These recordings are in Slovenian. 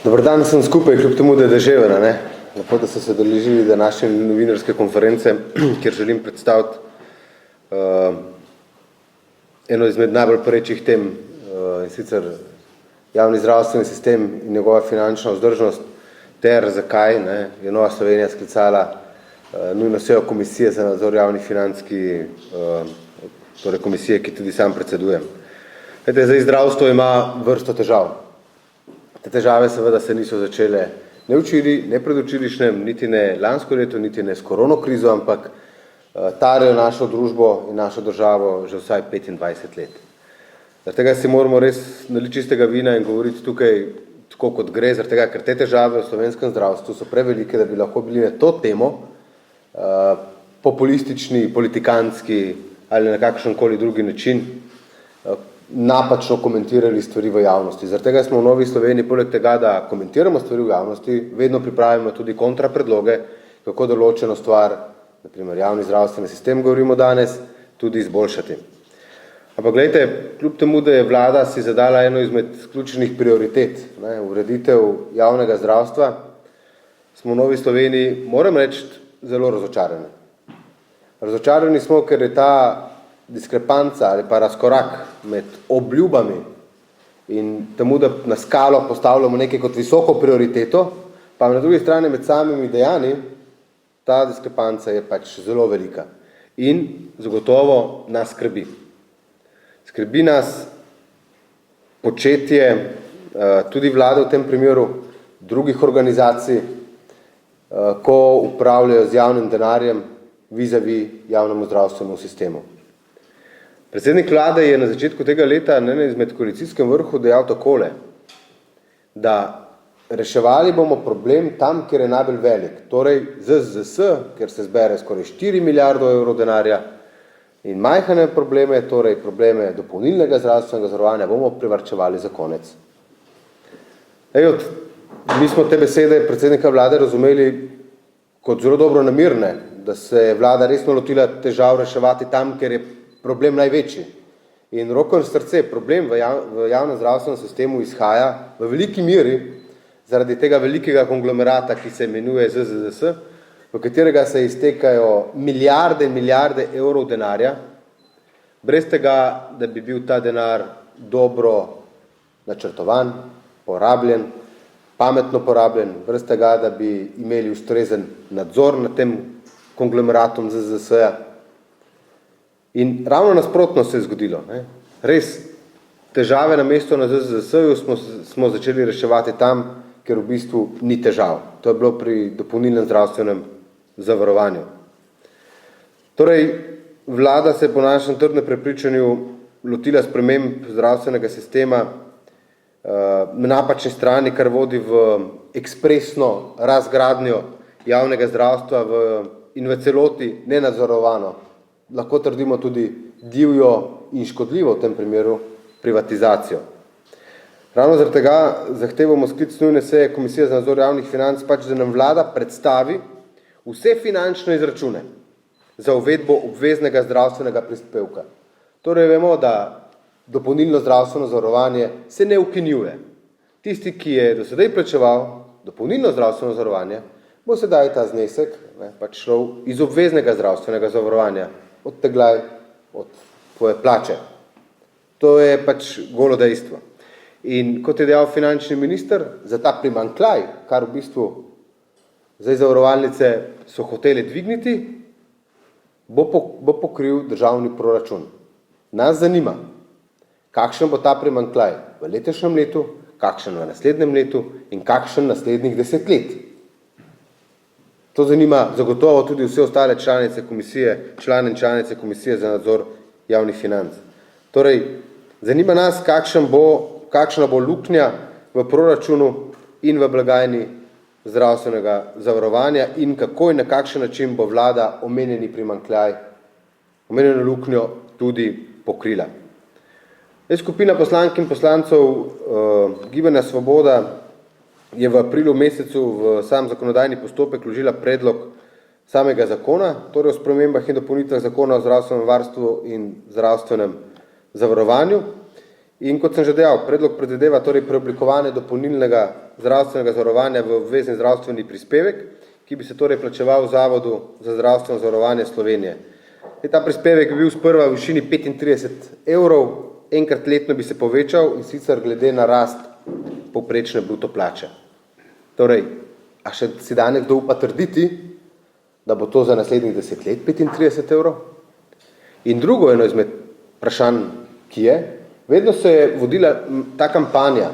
Dobar dan, sem skupaj, kljub temu, da je deževna, ne? Lepo, da ste se udeležili današnje novinarske konference, kjer želim predstaviti eno izmed najbolj perečih tem, in sicer javni zdravstveni sistem in njegova finančna vzdržnost, ter zakaj je Nova Slovenija sklicala nujno sejo komisije za nadzor javnih financ, torej komisije, ki tudi sam predsedujem. Zdaj, zdravstvo ima vrsto težav. Te težave seveda se niso začele ne včeraj, ne predvčerajšnjem, niti ne lansko leto, niti ne s koronokrizo, ampak tarejo našo družbo in našo državo že vsaj 25 let. Zaradi tega si moramo res naliti čistega vina in govoriti tukaj tako, kot gre, zaradi tega, ker te težave v slovenskem zdravstvu so prevelike, da bi lahko bili na to temo populistični, politikanski ali na kakšenkoli drugi način napačno komentirali stvari v javnosti. Zaradi tega smo v Novi Sloveniji, poleg tega, da komentiramo stvari v javnosti, vedno pripravimo tudi kontrapredloge, kako določeno stvar, naprimer javni zdravstveni sistem, govorimo danes, tudi izboljšati. Ampak glejte, kljub temu, da je vlada si zadala eno izmed ključnih prioritet, ureditev javnega zdravstva, smo v Novi Sloveniji, moram reči, zelo razočarani. Razočarani smo, ker je ta diskrepanca ali pa razkorak med obljubami in temu, da na skalo postavljamo nekaj kot visoko prioriteto, pa na drugi strani med samimi dejanji, ta diskrepanca je pač zelo velika in zagotovo nas skrbi. Skrbi nas početje tudi vlade v tem primeru, drugih organizacij, ko upravljajo z javnim denarjem vizavi javnemu zdravstvenemu sistemu. Predsednik vlade je na začetku tega leta na enem izmed koalicijskem vrhu dejal takole, da reševali bomo problem tam, kjer je najbolj velik, torej ZZZS, kjer se zbere skoraj 4 milijardo evrov denarja, in majhne probleme, torej probleme dopolnilnega zdravstvenega zavarovanja, bomo privarčevali za konec. Mi smo te besede predsednika vlade razumeli kot zelo dobro namirne, da se je vlada resno lotila težav reševati tam, kjer je problem največji. In roko in srce, problem v javnem zdravstvenem sistemu izhaja v veliki meri zaradi tega velikega konglomerata, ki se imenuje ZZZS, v katerega se iztekajo milijarde in milijarde evrov denarja, brez tega, da bi bil ta denar dobro načrtovan, porabljen, pametno porabljen, brez tega, da bi imeli ustrezen nadzor nad tem konglomeratom ZZZS-ja. In ravno nasprotno se je zgodilo. Res, težave na mesto na ZZZS-ju smo začeli reševati tam, ker v bistvu ni težav. To je bilo pri dopolnilnem zdravstvenem zavarovanju. Torej, vlada se je po našem trdnem prepričanju lotila sprememb zdravstvenega sistema na napačni strani, kar vodi v ekspresno razgradnjo javnega zdravstva in v celoti nenadzorovano, lahko trdimo tudi divjo in škodljivo v tem primeru privatizacijo. Ravno zaradi tega zahtevamo sklic nujne seje Komisije za nadzor javnih financ, da nam vlada predstavi vse finančne izračune za uvedbo obveznega zdravstvenega prispevka. Torej vemo, da dopolnilno zdravstveno zavarovanje se ne ukinjuje. Tisti, ki je do sedaj plačeval dopolnilno zdravstveno zavarovanje, bo sedaj ta znesek šel iz obveznega zdravstvenega zavarovanja, odteglaj od tvoje plače. To je golo dejstvo. In kot je dejal finančni minister, za ta primanjkljaj, kar v bistvu zdaj zavarovalnice so hotele dvigniti, bo pokril državni proračun. Nas zanima, kakšen bo ta primanjkljaj v letošnjem letu, kakšen v naslednjem letu in kakšen naslednjih 10 let. To zanima zagotovo tudi vse ostale člane in članice Komisije za nadzor javnih financ. Torej, zanima nas, kakšna bo luknja v proračunu in v blagajni zdravstvenega zavarovanja in kako in na kakšen način bo vlada omenjeni primanjkljaj, omenjeno luknjo tudi pokrila. Skupina poslank in poslancev Gibanja Svoboda je v aprilu mesecu v sam zakonodajni postopek vložila predlog samega zakona, torej o spremembah in dopolnitvah zakona o zdravstvenem varstvu in zdravstvenem zavarovanju. In kot sem že dejal, predlog predvideva torej preoblikovanje dopolnilnega zdravstvenega zavarovanja v obvezni zdravstveni prispevek, ki bi se torej plačeval v Zavodu za zdravstveno zavarovanje Slovenije. Ta prispevek bi bil sprva v višini 35 evrov, enkrat letno bi se povečal in sicer glede na rast povprečne bruto plače. Torej, a še si danes kdo upa trditi, da bo to za naslednjih 10 let 35 evrov? In drugo eno izmed vprašanj, ki je, vedno se je vodila ta kampanja.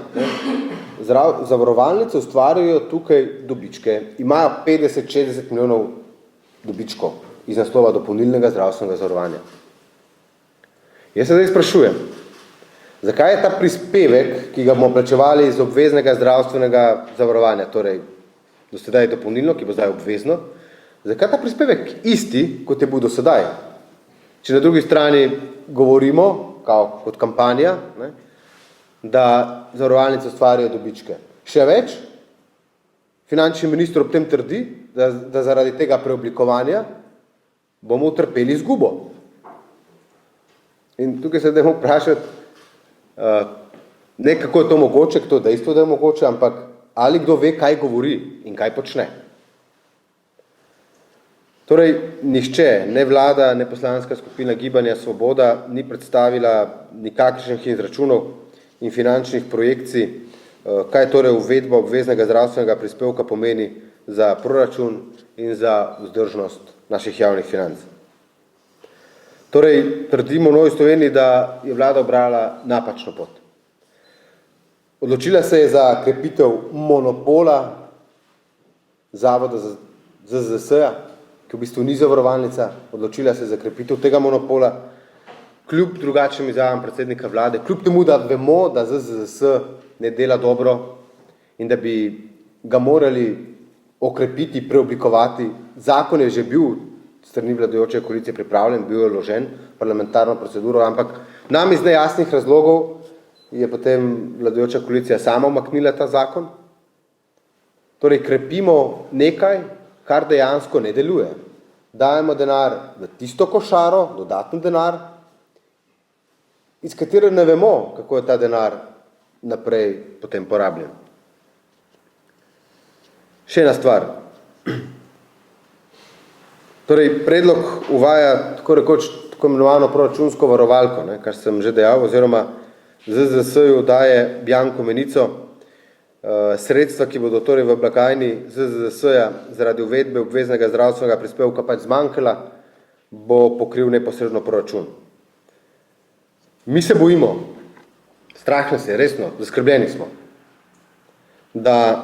Zavarovalnice ustvarjajo tukaj dobičke, imajo 50-60 milijonov dobičkov iz naslova dopolnilnega zdravstvenega zavarovanja. Jaz se zdaj sprašujem, zakaj je ta prispevek, ki ga bomo plačevali iz obveznega zdravstvenega zavarovanja, torej do sedaj je dopolnilno, ki bo zdaj obvezno, zakaj ta prispevek isti, kot je bil do sedaj? Če na drugi strani govorimo, kot kampanja, da zavarovalnice ustvarjajo dobičke. Še več, finančni minister ob tem trdi, da zaradi tega preoblikovanja bomo utrpeli izgubo. In tukaj se dajmo vprašati, ne kako je to mogoče, to dejstvo, da je mogoče, ampak ali kdo ve, kaj govori in kaj počne. Torej, nihče, ne vlada, ne poslanska skupina Gibanja Svoboda ni predstavila nikakršnih izračunov in finančnih projekcij, kaj torej uvedba obveznega zdravstvenega prispevka pomeni za proračun in za vzdržnost naših javnih financ. Torej, trdimo v Novi Sloveniji, da je vlada obrala napačno pot. Odločila se je za krepitev monopola Zavoda za ZZS-ja, ki v bistvu ni zavarovalnica, odločila se za krepitev tega monopola, kljub drugačnim izjavam predsednika vlade, kljub temu, da vemo, da ZZS ne dela dobro in da bi ga morali okrepiti, preoblikovati. Zakon je že bil strani vladajoče koalicije pripravljen, bil je vložen v parlamentarno proceduro, ampak nam iz nejasnih razlogov je potem vladajoča koalicija sama umaknila ta zakon. Torej, krepimo nekaj, kar dejansko ne deluje. Dajemo denar v tisto košaro, dodatni denar, iz katere ne vemo, kako je ta denar naprej potem porabljen. Še ena stvar. Torej, predlog uvaja tako rekoč tako imenovano proračunsko varovalko, kar sem že dejal, oziroma ZZS-ju daje bianko menico, sredstva, ki bodo torej v blagajni ZZS-ja zaradi uvedbe obveznega zdravstvenega prispevka pač zmanjkala, bo pokril neposredno proračun. Mi se bojimo, strah nas je, resno, zaskrbljeni smo, da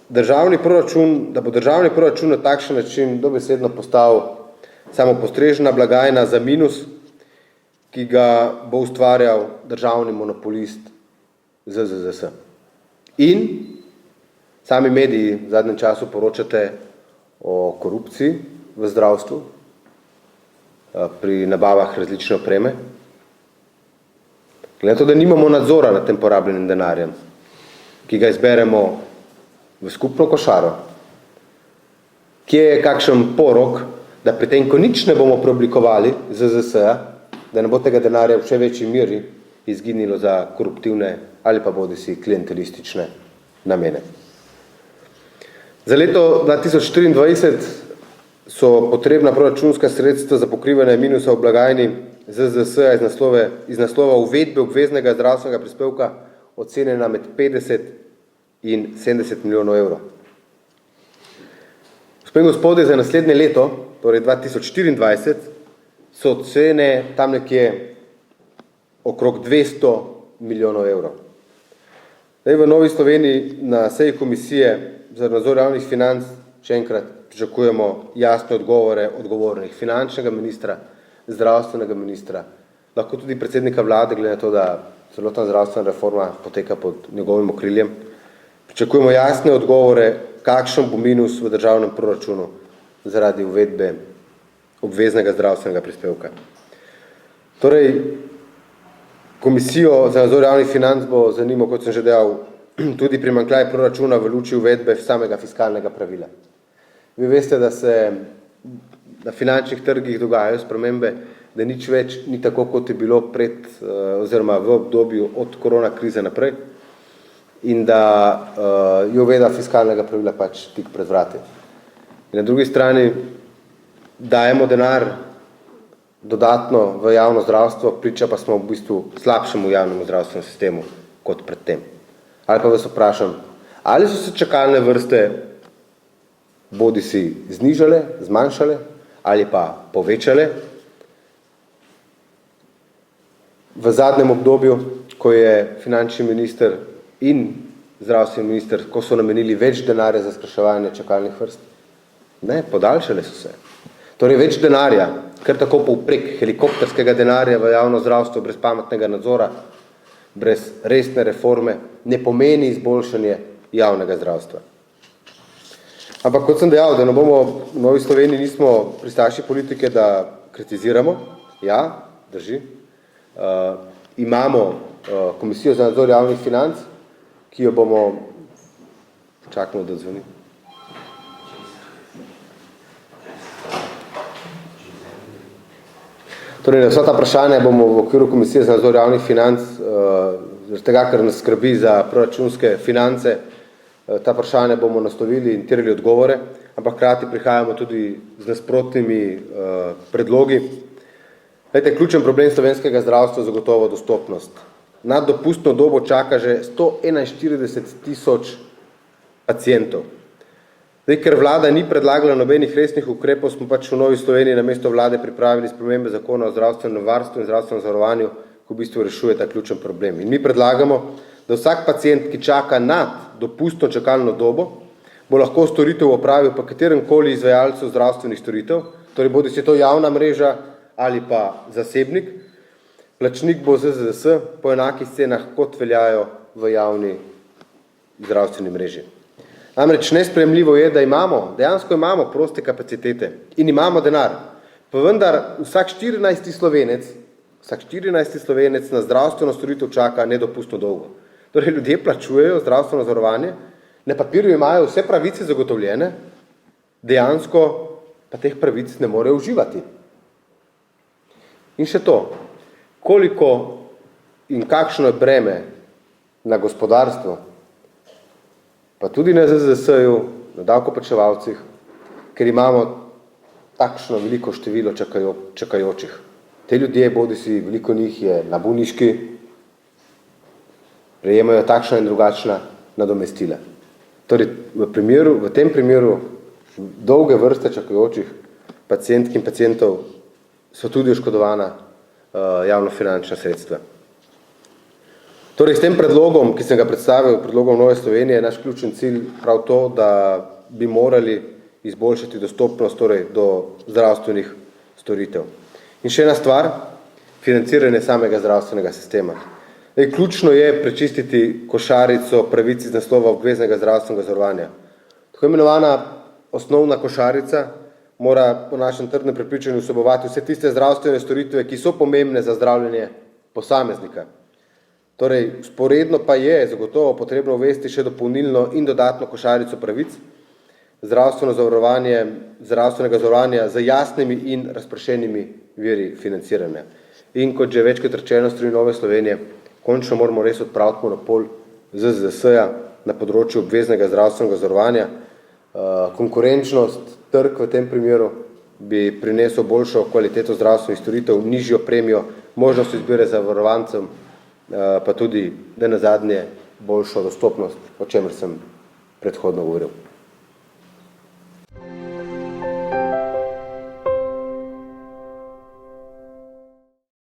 bo državni proračun na takšen način dobesedno postal samopostrežna blagajna za minus, ki ga bo ustvarjal državni monopolist ZZS. In sami mediji v zadnjem času poročate o korupciji v zdravstvu pri nabavah različne opreme. Glede na to, da nimamo nadzora nad tem porabljenim denarjem, ki ga izberemo v skupno košaro, kje je kakšen porok, da pri tem, ko nič ne bomo preoblikovali ZZS-ja, da ne bo tega denarja v še večji meri izginilo za koruptivne ali pa bodisi klientelistične namene. Za leto 2024 so potrebna proračunska sredstva za pokrivanje minusa v blagajni ZZS-ja iz naslova uvedbe obveznega zdravstvenega prispevka ocenjena med 50 in 70 milijonov evrov. Gospod in gospodje, za naslednje leto, torej 2024, so cene tam nekje okrog 200 milijonov evrov. Zdaj v Novi Sloveniji na seji komisije za nadzor javnih financ še enkrat pričakujemo jasne odgovore odgovornih finančnega ministra, zdravstvenega ministra, lahko tudi predsednika vlade, glede na to, da celotna zdravstvena reforma poteka pod njegovim okriljem. Pričakujemo jasne odgovore, kakšen bo minus v državnem proračunu zaradi uvedbe obveznega zdravstvenega prispevka. Torej, komisijo za nadzor javnih financ bo zanimal, kot sem že dejal, tudi primanjkljaj proračuna v luči uvedbe samega fiskalnega pravila. Vi veste, da se na finančnih trgih dogajajo spremembe da nič več ni tako, kot je bilo oziroma v obdobju od korona krize naprej in da je uveda fiskalnega pravila pač tik pred vrati. In na drugi strani dajemo denar dodatno v javno zdravstvo, priča pa smo v bistvu slabšemu javnemu zdravstvenemu sistemu kot predtem. Ali pa vas vprašam, ali so se čakalne vrste bodi si znižale, zmanjšale ali pa povečale v zadnjem obdobju, ko je finančni minister in zdravstveni minister, ko so namenili več denarja za skrajševanje čakalnih vrst? Ne, podaljšale so se. Torej več denarja, kar tako povprek helikopterskega denarja v javno zdravstvo brez pametnega nadzora, brez resne reforme, ne pomeni izboljšanje javnega zdravstva. Ampak kot sem dejal, da v Novi Sloveniji nismo pristaši politike, da kritiziramo, ja, drži. Imamo Komisijo za nadzor javnih financ, ki jo bomo, čakamo, da zvoni. Torej, vsa ta vprašanja bomo v okviru Komisije za nadzor javnih financ, zaradi tega, ker nas skrbi za proračunske finance, ta vprašanja bomo naslovili in terjali odgovore, ampak hkrati prihajamo tudi z nasprotnimi predlogi. Glejte, ključen problem slovenskega zdravstva je zagotovo dostopnost. Nad dopustno dobo čaka že 141.000 pacientov. Zdaj, ker vlada ni predlagala nobenih resnih ukrepov, smo pač v Novi Sloveniji namesto vlade pripravili spremembe zakona o zdravstvenem varstvu in zdravstvenem zavarovanju, ki v bistvu rešuje ta ključen problem. In mi predlagamo, da vsak pacient, ki čaka nad dopustno čakalno dobo, bo lahko storitev opravil pa kateremkoli izvajalcu zdravstvenih storitev, torej bodi se to javna mreža ali pa zasebnik, plačnik bo ZZZS po enakih cenah, kot veljajo v javni zdravstveni mreži. Namreč nesprejemljivo je, da dejansko imamo proste kapacitete in imamo denar, pa vendar vsak 14. Slovenec na zdravstveno storitev čaka nedopustno dolgo. Torej ljudje plačujejo zdravstveno zavarovanje, na papirju imajo vse pravice zagotovljene, dejansko pa teh pravic ne morejo uživati. In še to, koliko in kakšno je breme na gospodarstvo, pa tudi na ZZS-ju, na davkoplačevalcih, ker imamo takšno veliko število čakajočih. Te ljudje, bodi si veliko njih je na bolniški, prejemajo takšna in drugačna nadomestila. Torej, v tem primeru dolge vrste čakajočih pacientk in pacientov so tudi oškodovana javnofinančna sredstva. Torej, s tem predlogom, ki sem ga predstavil, predlogom Nove Slovenije, je naš ključen cilj prav to, da bi morali izboljšati dostopnost do zdravstvenih storitev. In še ena stvar, financiranje samega zdravstvenega sistema. Ključno je prečistiti košarico pravic iz naslova obveznega zdravstvenega zavarovanja. Tako imenovana osnovna košarica mora po našem trdnem prepričanju vsebovati vse tiste zdravstvene storitve, ki so pomembne za zdravljenje posameznika. Torej, vzporedno pa je zagotovo potrebno uvesti še dopolnilno in dodatno košarico pravic zdravstvenega zavarovanja z jasnimi in razpršenimi viri financiranja. In kot že večkrat rečeno s strani Nove Slovenije, končno moramo res odpraviti monopol ZZS-ja na področju obveznega zdravstvenega zavarovanja. Konkurenčnost, trg v tem primeru bi prinesel boljšo kvaliteto zdravstvenih storitev, nižjo premijo, možnost izbire zavarovancem, pa tudi, da nazadnje, boljšo dostopnost, o čemer sem predhodno govoril.